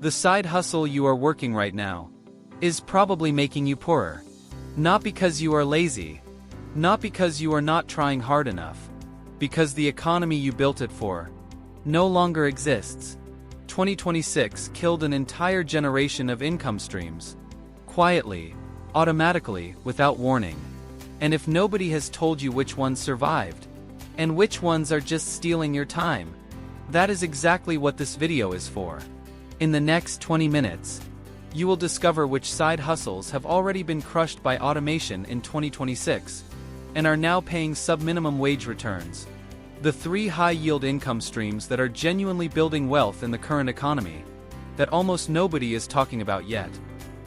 The side hustle you are working right now is probably making you poorer. Not because you are lazy, not because you are not trying hard enough, because the economy you built it for no longer exists. 2026 killed an entire generation of income streams. Quietly, automatically, without warning. And if nobody has told you which ones survived, and which ones are just stealing your time, that is exactly what this video is for. In the next 20 minutes, you will discover which side hustles have already been crushed by automation in 2026, and are now paying sub-minimum wage returns. The 3 high-yield income streams that are genuinely building wealth in the current economy, that almost nobody is talking about yet.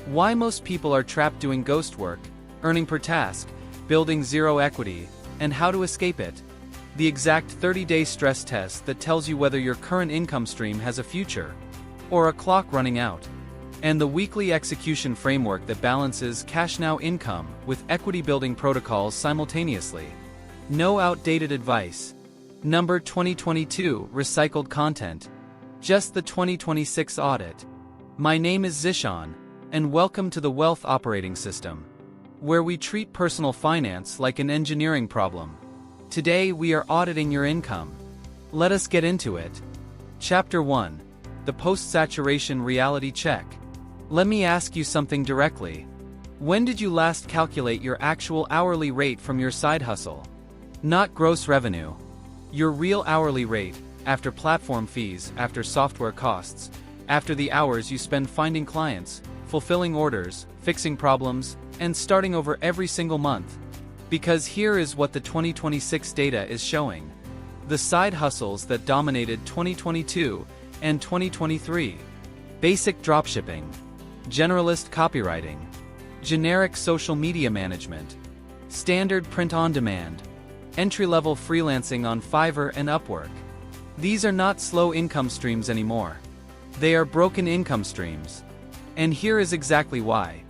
Why most people are trapped doing ghost work, earning per task, building zero equity, and how to escape it. The exact 30-day stress test that tells you whether your current income stream has a future, or a clock running out. And the weekly execution framework that balances cash-now income with equity-building protocols simultaneously. No outdated advice. Number 2022 recycled content. Just the 2026 audit. My name is Zishan, and welcome to the Wealth Operating System, where we treat personal finance like an engineering problem. Today we are auditing your income. Let us get into it. Chapter 1. The Post-Saturation Reality Check. Let me ask you something directly. When did you last calculate your actual hourly rate from your side hustle? Not gross revenue. Your real hourly rate, after platform fees, after software costs, after the hours you spend finding clients, fulfilling orders, fixing problems, and starting over every single month. Because here is what the 2026 data is showing. The side hustles that dominated 2022 and 2023. Basic dropshipping, generalist copywriting, generic social media management, standard print-on-demand, entry-level freelancing on Fiverr and Upwork. These are not slow income streams anymore. They are broken income streams. And here is exactly why.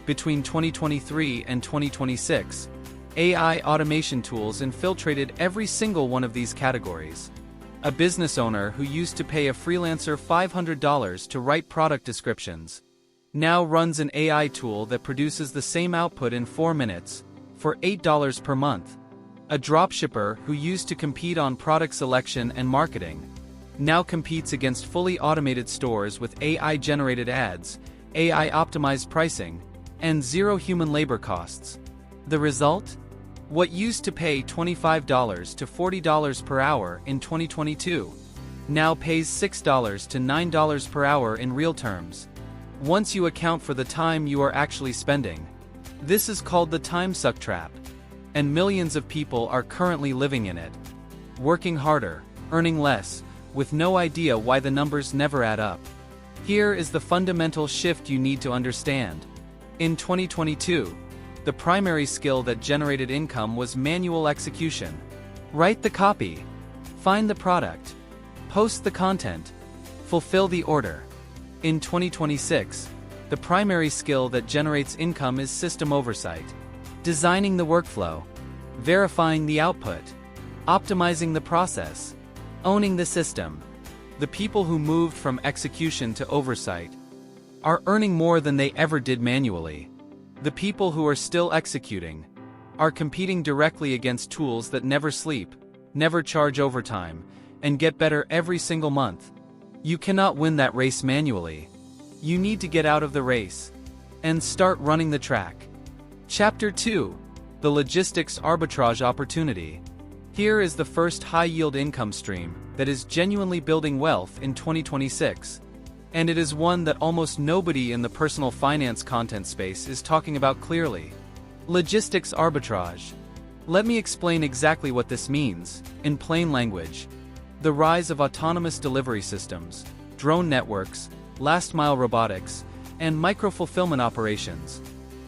Between 2023 and 2026, AI automation tools infiltrated every single one of these categories. A business owner who used to pay a freelancer $500 to write product descriptions now runs an AI tool that produces the same output in 4 minutes for $8 per month. A dropshipper who used to compete on product selection and marketing now competes against fully automated stores with AI-generated ads, AI-optimized pricing, and zero human labor costs. The result? What used to pay $25 to $40 per hour in 2022 now pays $6 to $9 per hour in real terms, once you account for the time you are actually spending. This is called the time suck trap, and millions of people are currently living in it. Working harder, earning less, with no idea why the numbers never add up. Here is the fundamental shift you need to understand. In 2022, the primary skill that generated income was manual execution. Write the copy, find the product, post the content, fulfill the order. In 2026, the primary skill that generates income is system oversight. Designing the workflow, verifying the output, optimizing the process, owning the system. The people who moved from execution to oversight are earning more than they ever did manually. The people who are still executing are competing directly against tools that never sleep, never charge overtime, and get better every single month. You cannot win that race manually. You need to get out of the race and start running the track. Chapter 2. The Logistics Arbitrage Opportunity. Here is the first high-yield income stream that is genuinely building wealth in 2026. And it is one that almost nobody in the personal finance content space is talking about clearly. Logistics arbitrage. Let me explain exactly what this means, in plain language. The rise of autonomous delivery systems, drone networks, last-mile robotics, and micro-fulfillment operations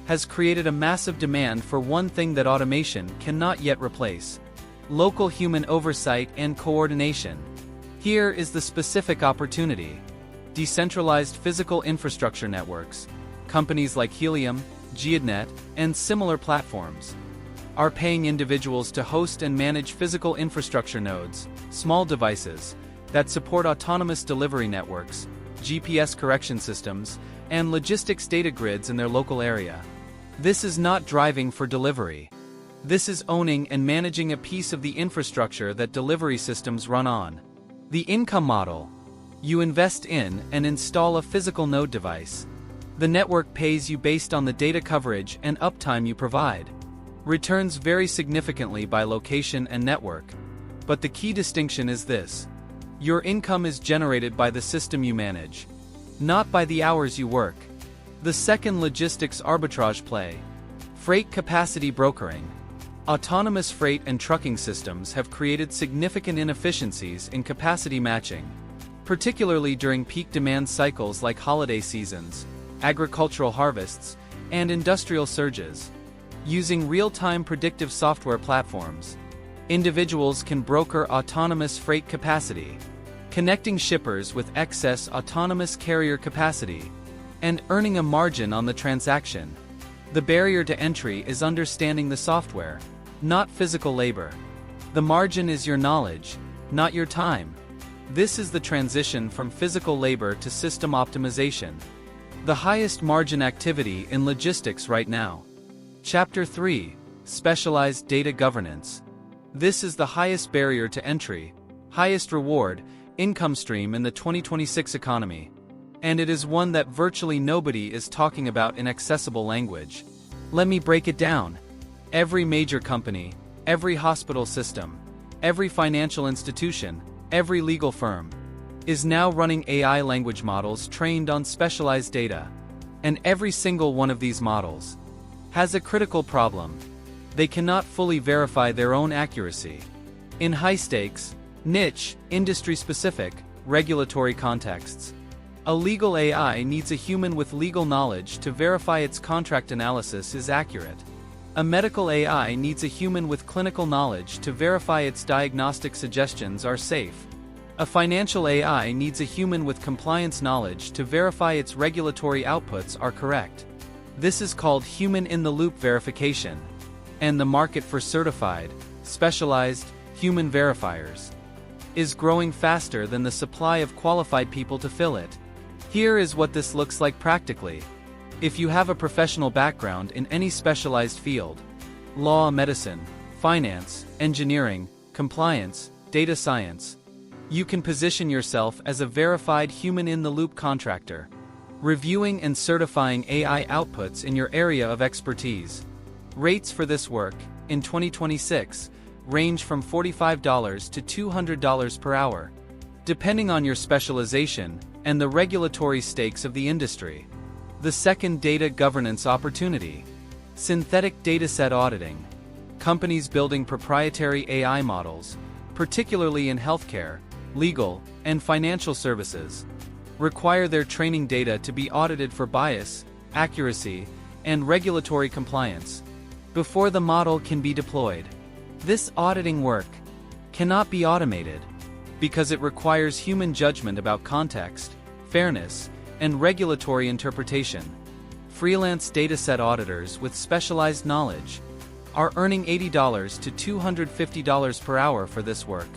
has created a massive demand for one thing that automation cannot yet replace: local human oversight and coordination. Here is the specific opportunity. Decentralized physical infrastructure networks, companies like Helium, Geodnet, and similar platforms, are paying individuals to host and manage physical infrastructure nodes, small devices, that support autonomous delivery networks, GPS correction systems, and logistics data grids in their local area. This is not driving for delivery. This is owning and managing a piece of the infrastructure that delivery systems run on. The income model. You invest in and install a physical node device. The network pays you based on the data coverage and uptime you provide. Returns vary significantly by location and network. But the key distinction is this. Your income is generated by the system you manage, not by the hours you work. The second logistics arbitrage play. Freight capacity brokering. Autonomous freight and trucking systems have created significant inefficiencies in capacity matching, particularly during peak demand cycles like holiday seasons, agricultural harvests, and industrial surges. Using real-time predictive software platforms, individuals can broker autonomous freight capacity, connecting shippers with excess autonomous carrier capacity, and earning a margin on the transaction. The barrier to entry is understanding the software, not physical labor. The margin is your knowledge, not your time. This is the transition from physical labor to system optimization. The highest margin activity in logistics right now. Chapter 3. Specialized Data Governance. This is the highest barrier to entry, highest reward, income stream in the 2026 economy. And it is one that virtually nobody is talking about in accessible language. Let me break it down. Every major company, every hospital system, every financial institution, every legal firm is now running AI language models trained on specialized data. And every single one of these models has a critical problem. They cannot fully verify their own accuracy. In high-stakes, niche, industry-specific, regulatory contexts, a legal AI needs a human with legal knowledge to verify its contract analysis is accurate. A medical AI needs a human with clinical knowledge to verify its diagnostic suggestions are safe. A financial AI needs a human with compliance knowledge to verify its regulatory outputs are correct. This is called human-in-the-loop verification. And the market for certified, specialized, human verifiers is growing faster than the supply of qualified people to fill it. Here is what this looks like practically. If you have a professional background in any specialized field, law, medicine, finance, engineering, compliance, data science, you can position yourself as a verified human-in-the-loop contractor, reviewing and certifying AI outputs in your area of expertise. Rates for this work, in 2026, range from $45 to $200 per hour, depending on your specialization and the regulatory stakes of the industry. The second data governance opportunity. Synthetic dataset auditing. Companies building proprietary AI models, particularly in healthcare, legal, and financial services, require their training data to be audited for bias, accuracy, and regulatory compliance before the model can be deployed. This auditing work cannot be automated because it requires human judgment about context, fairness, and regulatory interpretation. Freelance dataset auditors with specialized knowledge are earning $80 to $250 per hour for this work,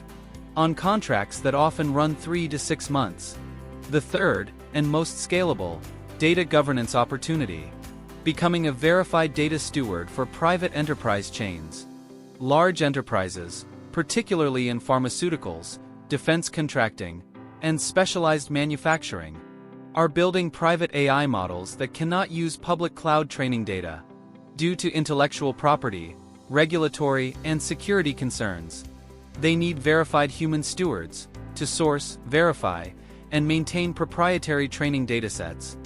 on contracts that often run 3 to 6 months. The third, and most scalable, data governance opportunity. Becoming a verified data steward for private enterprise chains. Large enterprises, particularly in pharmaceuticals, defense contracting, and specialized manufacturing, are building private AI models that cannot use public cloud training data due to intellectual property, regulatory, and security concerns. They need verified human stewards to source, verify, and maintain proprietary training datasets.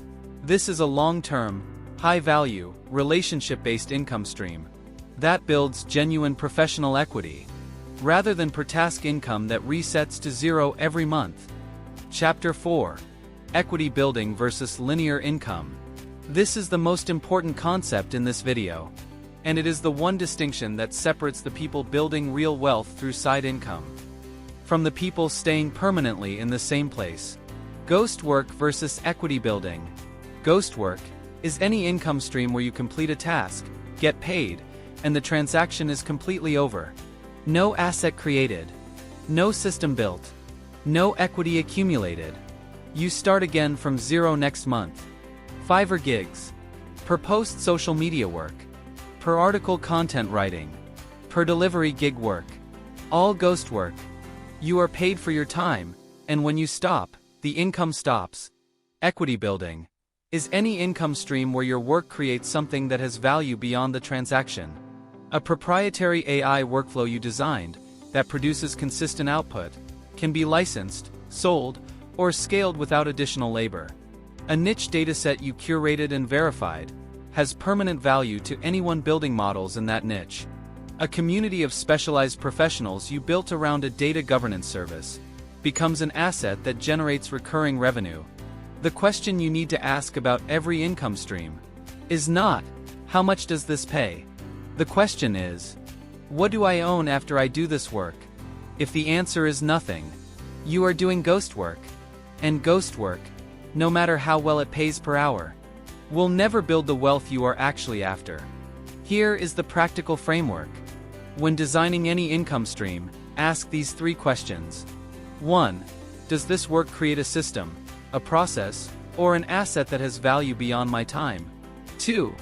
This is a long-term, high-value, relationship-based income stream that builds genuine professional equity, rather than per-task income that resets to zero every month. Chapter 4. Equity building versus linear income. This is the most important concept in this video, and it is the one distinction that separates the people building real wealth through side income from the people staying permanently in the same place. Ghost work versus equity building. Ghost work is any income stream where you complete a task, get paid, and the transaction is completely over. No asset created, no system built, no equity accumulated. You start again from zero next month. Fiverr gigs. Per post social media work. Per article content writing. Per delivery gig work. All ghost work. You are paid for your time, and when you stop, the income stops. Equity building is any income stream where your work creates something that has value beyond the transaction. A proprietary AI workflow you designed that produces consistent output can be licensed, sold, or scaled without additional labor. A niche dataset you curated and verified has permanent value to anyone building models in that niche. A community of specialized professionals you built around a data governance service becomes an asset that generates recurring revenue. The question you need to ask about every income stream is not, how much does this pay? The question is, what do I own after I do this work? If the answer is nothing, you are doing ghost work. And ghost work, no matter how well it pays per hour, will never build the wealth you are actually after. Here is the practical framework. When designing any income stream, ask these 3 questions. 1. Does this work create a system, a process, or an asset that has value beyond my time? 2.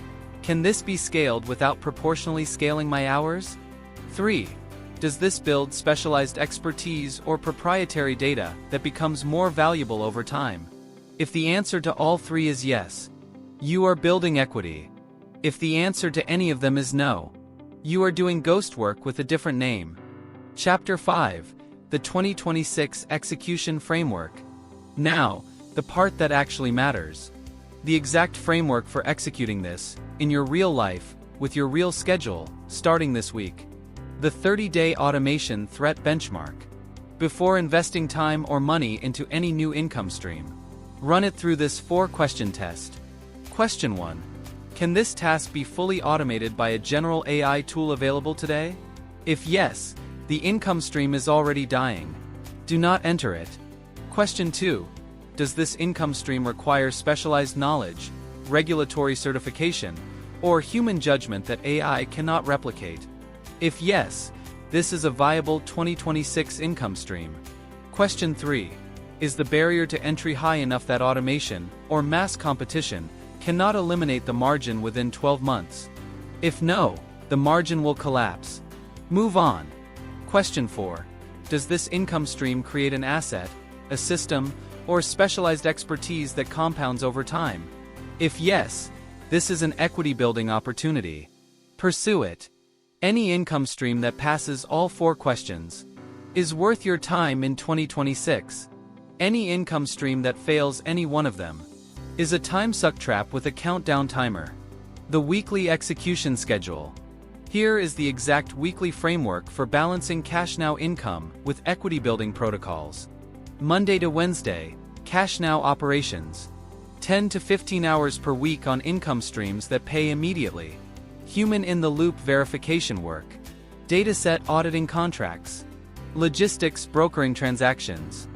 Can this be scaled without proportionally scaling my hours? 3. Does this build specialized expertise or proprietary data that becomes more valuable over time? If the answer to all 3 is yes, you are building equity. If the answer to any of them is no, you are doing ghost work with a different name. Chapter 5, the 2026 Execution Framework. Now, the part that actually matters. The exact framework for executing this, in your real life, with your real schedule, starting this week. The 30-day automation threat benchmark. Before investing time or money into any new income stream, run it through this 4-question test. Question 1. Can this task be fully automated by a general AI tool available today? If yes, the income stream is already dying. Do not enter it. Question 2. Does this income stream require specialized knowledge, regulatory certification, or human judgment that AI cannot replicate? If yes, this is a viable 2026 income stream. Question 3. Is the barrier to entry high enough that automation, or mass competition, cannot eliminate the margin within 12 months? If no, the margin will collapse. Move on. Question 4. Does this income stream create an asset, a system, or specialized expertise that compounds over time? If yes, this is an equity building opportunity. Pursue it. Any income stream that passes all 4 questions is worth your time in 2026. Any income stream that fails any one of them is a time suck trap with a countdown timer. The weekly execution schedule. Here is the exact weekly framework for balancing cash now income with equity building protocols. Monday to Wednesday, cash now operations. 10 to 15 hours per week on income streams that pay immediately. Human-in-the-loop verification work. Dataset auditing contracts. Logistics brokering transactions.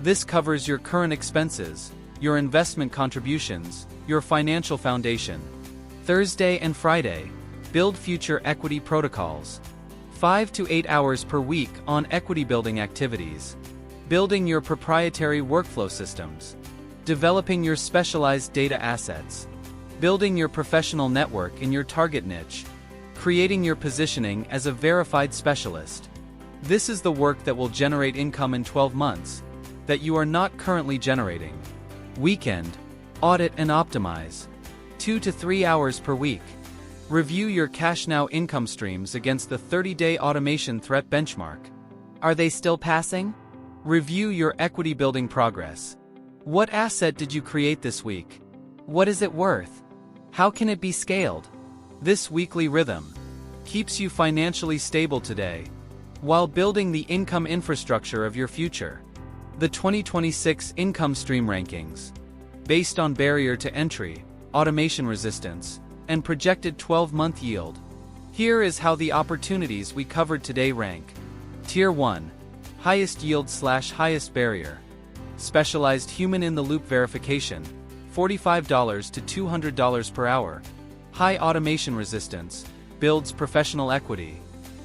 This covers your current expenses, your investment contributions, your financial foundation. Thursday and Friday, build future equity protocols. 5 to 8 hours per week on equity building activities. Building your proprietary workflow systems. Developing your specialized data assets. Building your professional network in your target niche. Creating your positioning as a verified specialist. This is the work that will generate income in 12 months that you are not currently generating. Weekend, audit and optimize. 2 to 3 hours per week. Review your cash now income streams against the 30-day automation threat benchmark. Are they still passing? Review your equity building progress. What asset did you create this week? What is it worth? How can it be scaled? This weekly rhythm keeps you financially stable today while building the income infrastructure of your future. The 2026 Income Stream Rankings. Based on barrier to entry, automation resistance, and projected 12-month yield. Here is how the opportunities we covered today rank. Tier 1. Highest yield / highest barrier. Specialized human-in-the-loop verification. $45 to $200 per hour. High automation resistance. Builds professional equity.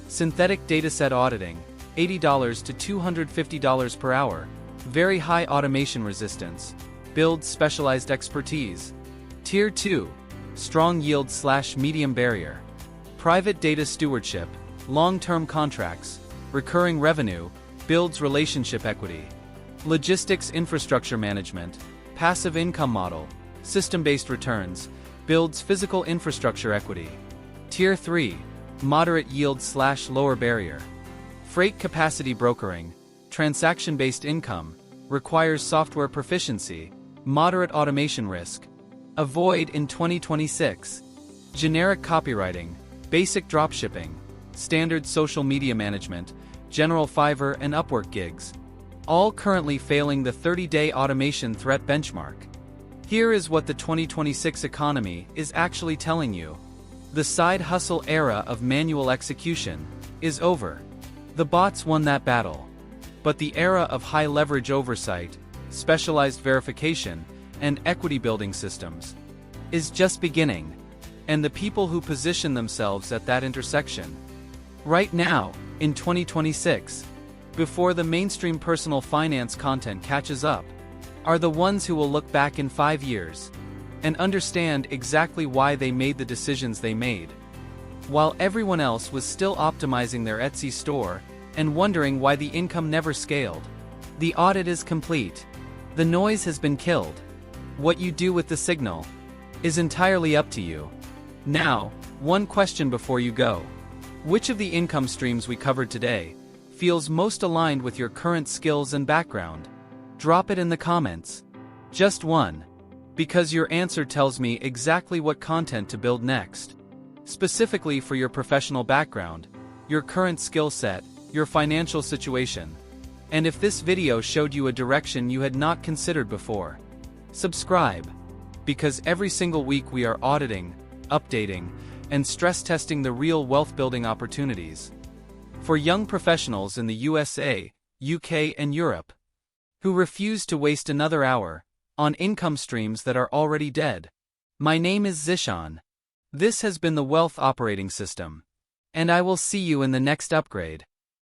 Synthetic dataset auditing. $80 to $250 per hour. very high automation resistance, builds specialized expertise. Tier 2, strong yield/medium barrier. Private data stewardship, long-term contracts, recurring revenue, builds relationship equity. Logistics infrastructure management, passive income model, system-based returns, builds physical infrastructure equity. Tier 3, moderate yield/lower barrier. Freight capacity brokering, transaction-based income, requires software proficiency, moderate automation risk. Avoid in 2026. Generic copywriting, basic dropshipping, standard social media management, general Fiverr and Upwork gigs. All currently failing the 30-day automation threat benchmark. Here is what the 2026 economy is actually telling you. The side hustle era of manual execution is over. The bots won that battle. But the era of high-leverage oversight, specialized verification, and equity-building systems is just beginning. And the people who position themselves at that intersection right now, in 2026, before the mainstream personal finance content catches up, are the ones who will look back in 5 years and understand exactly why they made the decisions they made, while everyone else was still optimizing their Etsy store and wondering why the income never scaled. The audit is complete. The noise has been killed. What you do with the signal is entirely up to you. Now, one question before you go. Which of the income streams we covered today feels most aligned with your current skills and background? Drop it in the comments. Just one. Because your answer tells me exactly what content to build next. Specifically for your professional background, your current skill set, your financial situation. And if this video showed you a direction you had not considered before, subscribe. Because every single week we are auditing, updating, and stress testing the real wealth building opportunities for young professionals in the USA, UK, and Europe who refuse to waste another hour on income streams that are already dead. My name is Zishan. This has been the Wealth Operating System, and I will see you in the next upgrade.